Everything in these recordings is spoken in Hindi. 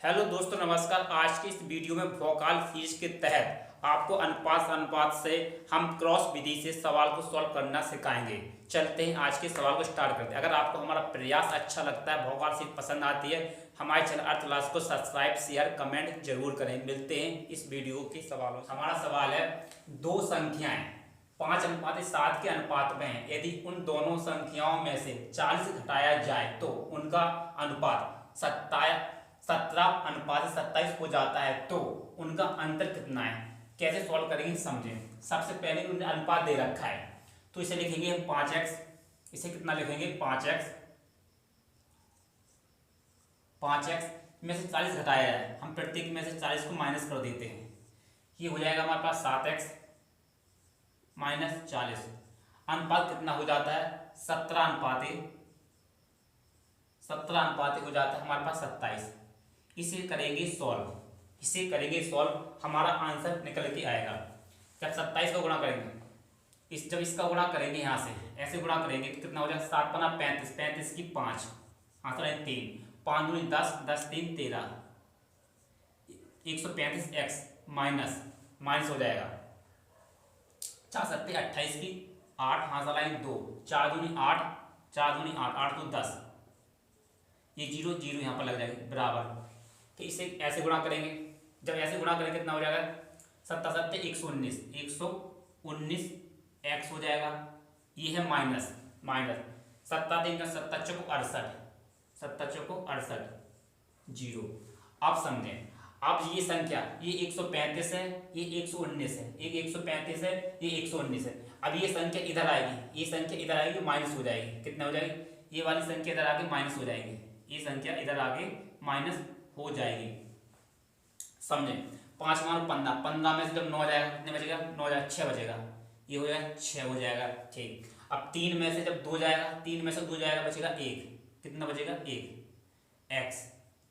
हेलो दोस्तों, नमस्कार। आज की इस वीडियो में वोकाल सीरीज के तहत आपको अनुपात से हम क्रॉस विधि से सवाल को सॉल्व करना सिखाएंगे। चलते हैं आज के सवाल को स्टार्ट करते हैं। अगर आपको हमारा प्रयास अच्छा लगता है, वोकाल सीरीज पसंद आती है, हमारे चैनल अर्थ क्लास को सब्सक्राइब शेयर कमेंट जरूर करें। मिलते हैं इस वीडियो के सवालों। हमारा सवाल है, दो संख्याएं 5:7 के अनुपात में है। यदि उन दोनों संख्याओं में से 40 घटाया जाए तो उनका अनुपात 17:27 हो जाता है, तो उनका अंतर कितना है। कैसे सॉल्व करेंगे समझें। सबसे पहले उन्होंने अनुपात दे रखा है, तो इसे लिखेंगे हम 5x। इसे कितना लिखेंगे 5x। 5x में से 40 घटाया है, हम प्रत्येक में से 40 को माइनस कर देते हैं। ये हो जाएगा हमारे पास 7x माइनस 40। अनुपात कितना हो जाता है 17:17 हो जाता है हमारे पास 27। इसे करेंगे सॉल्व, हमारा आंसर निकल के आएगा। जब 27 को गुणा करेंगे, जब इसका गुणा करेंगे यहाँ से ऐसे गुणा करेंगे तो कितना हो जाएगा 7×5 = 35 की 5, आंसर है 3। 5 दूनी 10, 10 3 13। 135x माइनस हो जाएगा 4 7 28 की 8, आंसर है 2। 4 दूनी 8, 4 दूनी 8, 8 तो 10। ये 0 0 यहाँ पर लग जाएगा बराबर। तो इसे ऐसे गुणा करेंगे, जब ऐसे गुणा करेंगे कितना हो जाएगा 7 7 119, 119 x हो जाएगा। ये है माइनस 7 3 का 7 चौको 68, 7 चौको 68 0। आप समझें। अब ये संख्या ये 135 है, ये 119 है, एक 135 है, ये 119 है। अब ये संख्या इधर आएगी, ये संख्या इधर आएगी तो माइनस हो जाएगी। कितना हो जाएगी, ये वाली संख्या इधर आके माइनस हो जाएगी, ये संख्या इधर आगे माइनस हो जाएगी। समझे। 5 × 15, 15 में से जब 9 आ जाएगा कितने बचेगा 9 जाएगा 6 बचेगा, ये हो जाएगा 6 हो जाएगा। ठीक। अब 3 में से जब 2 जाएगा, 3 में से 2 जाएगा बचेगा 1, कितना बचेगा 1 x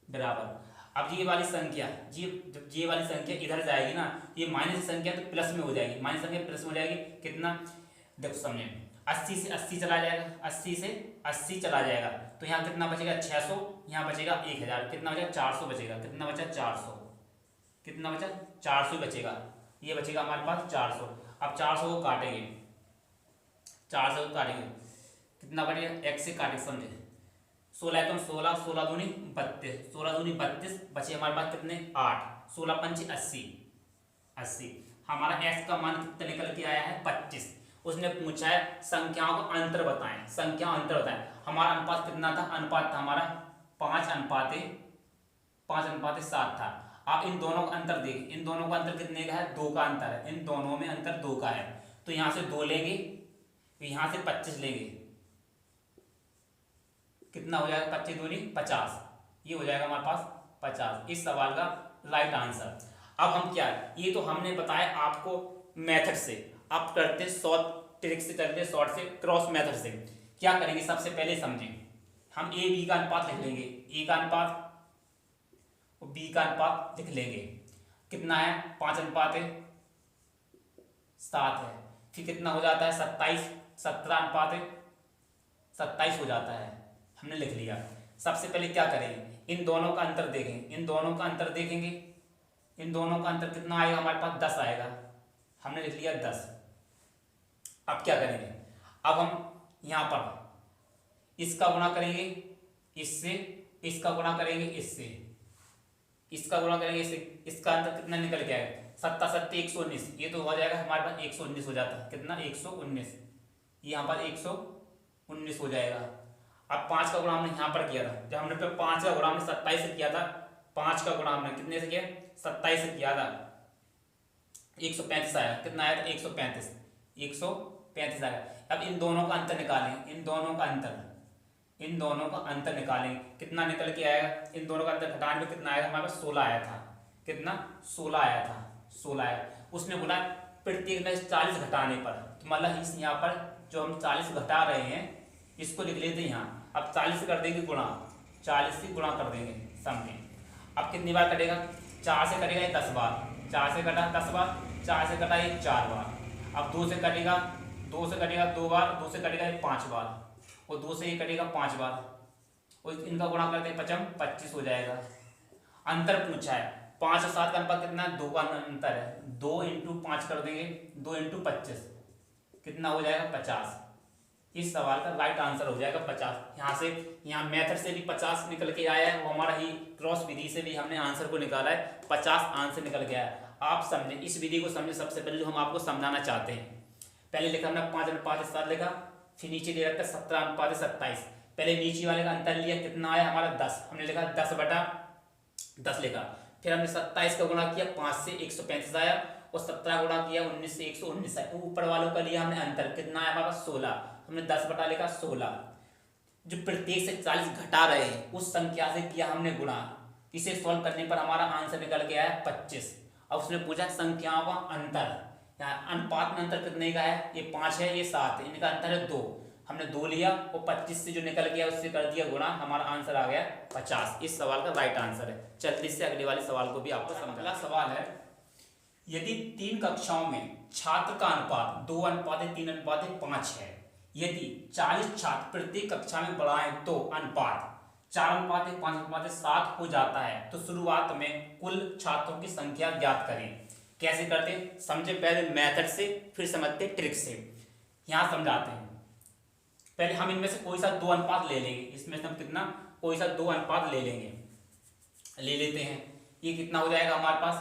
बराबर। अब ये वाली संख्या ये वाली संख्या इधर जाएगी ना, ये माइनस संख्या तो प्लस में हो जाएगी, माइनस संख्या प्लस में हो जाएगी। कितना देखो समझे, 80 से 80 चला जाएगा, 80 से 80 चला जाएगा तो यहाँ कितना बचेगा 600, यहाँ बचेगा 1000, कितना बचेगा 400 बचेगा। कितना बचा 400, कितना बचा 400 बचेगा। ये बचेगा हमारे पास 400। अब 400 को काटेंगे, 400 को काटेंगे कितना बचेगा x से काटेंगे। समझे। 16 कम 16, 16 दूनी 32, 16 दूनी 32 बचे हमारे पास कितने 8, 16 पंच 80। हमारा x का मान कितना निकल के आया है 25। उसने पूछा है संख्याओं का अंतर बताएं। हमारा अनुपात कितना था, अनुपात था हमारा 5:7 था। आप इन दोनों का अंतर देखें, इन दोनों का अंतर कितने का है 2 का अंतर है, इन दोनों में अंतर 2 का है। तो यहां से 2 लेंगे, यहां से 25 लेंगे, कितना हो जाएगा 25 दूनी 50, ये हो जाएगा हमारे पास 50। इस सवाल का राइट आंसर। अब हम क्या, ये तो हमने बताया आपको मेथड से, आप करते शॉर्ट ट्रिक से, करते शॉर्ट से, क्रॉस मेथड से। क्या करेंगे सबसे पहले समझें। हम a b का अनुपात लिख लेंगे, a का अनुपात और b का अनुपात लिख लेंगे। कितना है 5:7 है। फिर कितना हो जाता है 27, 17:27 हो जाता है, हमने लिख लिया। सबसे पहले क्या करेंगे, इन दोनों का अंतर देखेंगे, इन दोनों का अंतर कितना आएगा हमारे पास 10 आएगा, हमने लिख लिया 10। अब क्या करेंगे, अब हम यहां पर इसका गुणा करेंगे इससे, इसका गुणा करेंगे इससे, इसका गुणा करेंगे इससे, इसका अंतर कितना निकल के आएगा 7 7 119, ये तो हो जाएगा हमारे पास 119 हो जाता है। कितना 119, यहाँ पर 119 हो जाएगा। अब 5 का गुणा हमने यहाँ पर किया था, जब हमने 5 का गुणा हमने 27 से किया था, 5 का गुणा हमने कितने से किया 27 से किया था, 135 आया। कितना आया था 135 आया। अब इन दोनों का अंतर निकालें, इन दोनों का अंतर निकालें, कितना निकल के आएगा। इन दोनों का अंतर घटाने में कितना आएगा हमारे पास 16 आया था। कितना 16 आया था, 16 आया। उसने बोला प्रत्येक में 40 घटाने पर, तो मतलब इस यहाँ पर जो हम 40 घटा रहे हैं इसको लिख लेते हैं यहाँ। अब 40 से कर देंगे गुणा, 40 से गुणा कर देंगे समथिंग। अब कितनी बार कटेगा 4 से कटेगा ये 10 बार, 4 से कटा 10 बार, 4 से कटा ये 4 बार। अब 2 से कटेगा 2 बार, 2 से कटेगा ये 5 बार, और 2 से ये कटेगा 5 बार, और इनका गुणा करते हैं 5 25 हो जाएगा। अंतर पूछा है, 5 और 7 का अनुपात कितना है, 2 का अंतर है, 2 इंटू 5 कर देंगे, 2 इंटू 25 कितना हो जाएगा 50। इस सवाल का राइट आंसर हो जाएगा 50। यहाँ मेथड से भी 50 निकल के आया है, वो हमारा ही क्रॉस विधि से भी हमने आंसर को निकाला है, 50 आंसर निकल गया है। आप समझें, इस विधि को समझे। सबसे पहले जो हम आपको समझाना चाहते हैं, पहले लिखा हमने 5:7 लिखा, फिर नीचे दे रखा 17:27। पहले नीचे वाले का अंतर लिया, कितना आया हमारा 10, हमने लिखा 10/10 लिखा। फिर हमने 27 का गुणा किया, 5 से 135 आया, और 17 गुणा किया 19 से 119 आया। ऊपर वालों का लिया हमने अंतर, कितना आया हमारा 16, हमने 10 बटा लिखा 16। जो प्रत्येक से 40 घटा रहे हैं उस संख्या से किया हमने गुणा। इसे सॉल्व करने पर हमारा आंसर निकल गया है 25। अब उसने पूछा संख्याओं का अंतर, यहाँ अनुपात में अंतर कितने का है, ये 5 है, ये 7 है, इनका अंतर है 2, हमने 2 लिया और 25 से जो निकल गया उससे कर दिया गुणा, हमारा आंसर आ गया 50। इस सवाल का राइट आंसर है। जल्दी से अगले वाले सवाल को भी आपको समझ। अगला सवाल है, यदि 3 कक्षाओं में छात्र का अनुपात 2:3:5 है, यदि 40 छात्र प्रत्येक कक्षा में बढ़ाएं तो अनुपात 4:5:7 हो जाता है, तो शुरुआत में कुल छात्रों की संख्या ज्ञात करें। कैसे करते समझे, पहले मेथड से फिर समझते ट्रिक से। यहां समझाते हैं, पहले हम इनमें से कोई सा 2 अनुपात ले लेंगे, इसमें से हम कितना कोई सा 2 अनुपात ले लेंगे, ले लेते हैं। ये कितना हो जाएगा हमारे पास,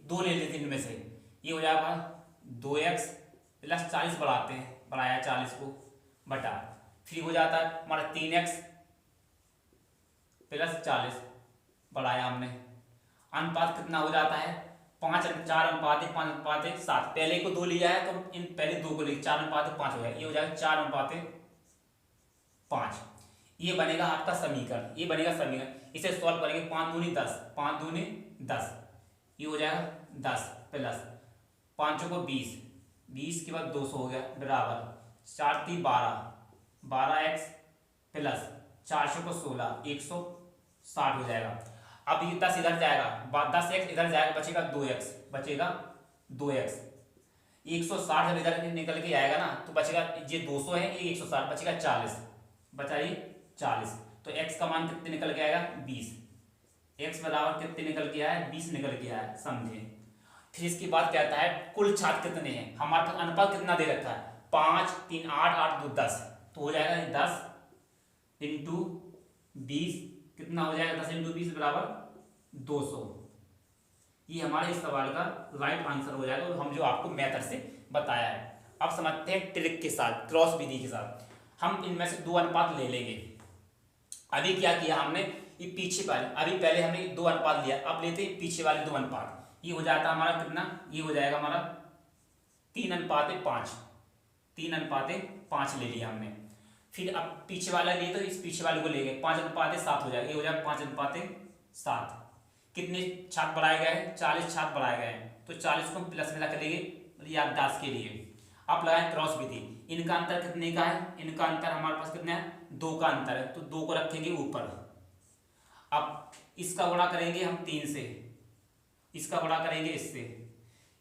2 ले लेते हैं इनमें से, ये हो जाएगा 2x प्लस 40 बढ़ाते हैं, बढ़ाया 40 को बटा, फिर हो जाता है हमारा 3x प्लस 40 बढ़ाया हमने, अनुपात कितना हो जाता है 4:5:7। पहले को 2 लिया है तो इन पहले 2 को लिया, 4:5 हो जाएगा, ये हो जाएगा 4:5। ये बनेगा आपका समीकरण, ये बनेगा समीकरण। इसे सॉल्व करेंगे, 5 दूनी 10, 5 दूनी 10, ये हो जाएगा 10 प्लस 5 को 20, 20 के बाद 200 हो गया, बराबर 4 3 12, 12x प्लस 400 को 16, 160 हो जाएगा। अब ये 10 इधर जाएगा, 10x इधर जाएगा, बचेगा 2x, बचेगा 2x। 160 जब इधर निकल के आएगा ना तो बचेगा, ये 200 है, ये 160, बचेगा 40, बचा ये 40। तो x का मान कितने निकल के आएगा 20, x बराबर कितने निकल के आया है 20 निकल के आया है, समझे। फिर इसके बाद कहता है कुल छात्र कितने हैं, हमारे पास अनुपात कितना दे रखा है 5 3 8 8 2 10, तो हो जाएगा 10 इंटू 20, कितना हो जाएगा 10 इंटू 20 बराबर 200। ये हमारे इस सवाल का राइट आंसर हो जाएगा, और हम जो आपको मेथड से बताया है। अब समझते हैं ट्रिक के साथ, क्रॉस विधि के साथ। हम इनमें से 2 अनुपात ले लेंगे। अभी क्या किया हमने, ये पीछे वाले, अभी पहले हमने 2 अनुपात लिया, अब लेते हैं पीछे वाले 2 अनुपात। ये हो जाता हमारा कितना, ये हो जाएगा हमारा 3:5, 3:5 ले लिया हमने। फिर अब पीछे वाला लिए तो इस पीछे वाले को ले गए, 5:7 हो जाएगा, ये हो जाएगा 5:7। कितने छात्र बढ़ाए गए हैं, 40 छात्र बढ़ाए गए हैं, तो 40 को हम प्लस में रख लेंगे याददाश्त के लिए। अब लगाएं क्रॉस विधि, इनका अंतर कितने का है, इनका अंतर हमारे पास कितना है 2 का अंतर है, तो 2 को रखेंगे ऊपर। अब इसका गुणा करेंगे हम 3 से, इसका गुणा करेंगे इससे,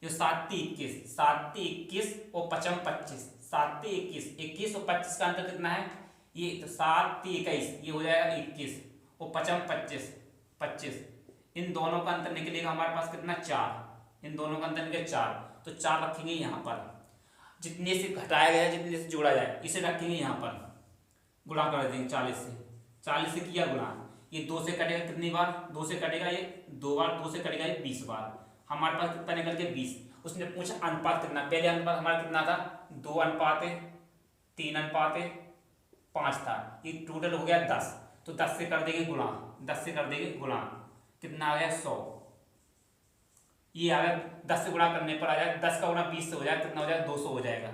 जो 7 3 21, 7 3 21 और 5 25, 7 3 21, 21 और 25 का अंतर कितना है, ये तो 7 3 21, ये हो जाएगा 21 और 5 25 25। इन दोनों का अंतर निकलेगा हमारे पास कितना 4, इन दोनों का अंतर निकलेगा 4, तो 4 रखेंगे यहाँ पर। जितने से घटाया गया जितने से जोड़ा जाए इसे रखेंगे यहाँ पर, गुणा कर देंगे 40 से, 40 से किया गुणा, ये 2 से कटेगा कितनी बार, 2 से कटेगा ये 2 बार, 2 से कटेगा ये 20 बार, हमारे पास कितना निकल के 20। उसने पूछा अनुपात कितना, पहले अनुपात हमारा कितना था 2:3:5 था, ये टोटल हो गया 10, तो 10 से कर देंगे गुणा, 10 से कर देंगे गुणा, कितना आ गया 100। ये आ गया 10 से गुणा करने पर आ जाएगा, 10 का गुणा 20 से हो जाएगा, कितना हो जाएगा 200 हो जाएगा।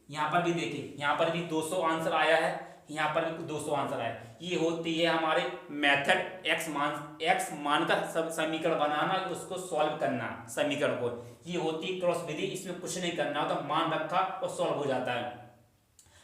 यहाँ पर भी देखिए, यहाँ पर भी 200 आंसर आया है, यहाँ पर भी 200 आंसर आया है। ये होती है हमारे मेथड, एक्स मान का समीकरण बनाना, उसको सॉल्व करना समीकरण को, ये होती है क्रॉस विधि। इसमें कुछ नहीं करना होता, मान रखा और सॉल्व हो जाता है।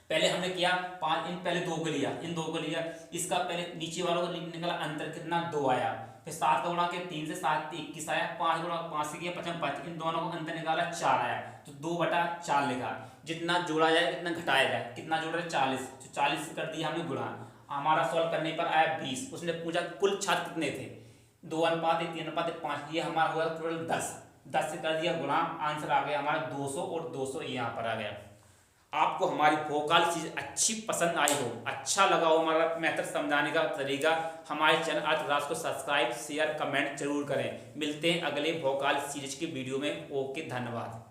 पहले हमने किया पहले 2 को लिया, इन 2 को लिया, इसका पहले नीचे वालों को निकला अंतर कितना 2 आया, फिर 7 का गुणा किया 3 से, 7 21 आया, 5 गुणा 5 से किया 55, इन दोनों को अंतर निकाला 4 आया, तो 2/4 लिखा। जितना जोड़ा जाए कितना घटाया जाए, कितना जोड़ रहे 40, तो 40 से कर दिया हमने गुणा, हमारा सॉल्व करने पर आया 20। उसने पूछा कुल छात्र कितने थे, 2:1, 3:5, ये हमारा हुआ टोटल 10। 10 से कर दिया गुणा, आंसर आ गया हमारा 200 और 200 यहाँ पर आ गया। आपको हमारी भोकाल चीज़ अच्छी पसंद आई हो, अच्छा लगा हो हमारा मेथड समझाने का तरीका, हमारे चैनल अर्थक्लास को सब्सक्राइब शेयर कमेंट जरूर करें। मिलते हैं अगले भोकाल सीरीज की वीडियो में। ओके, धन्यवाद।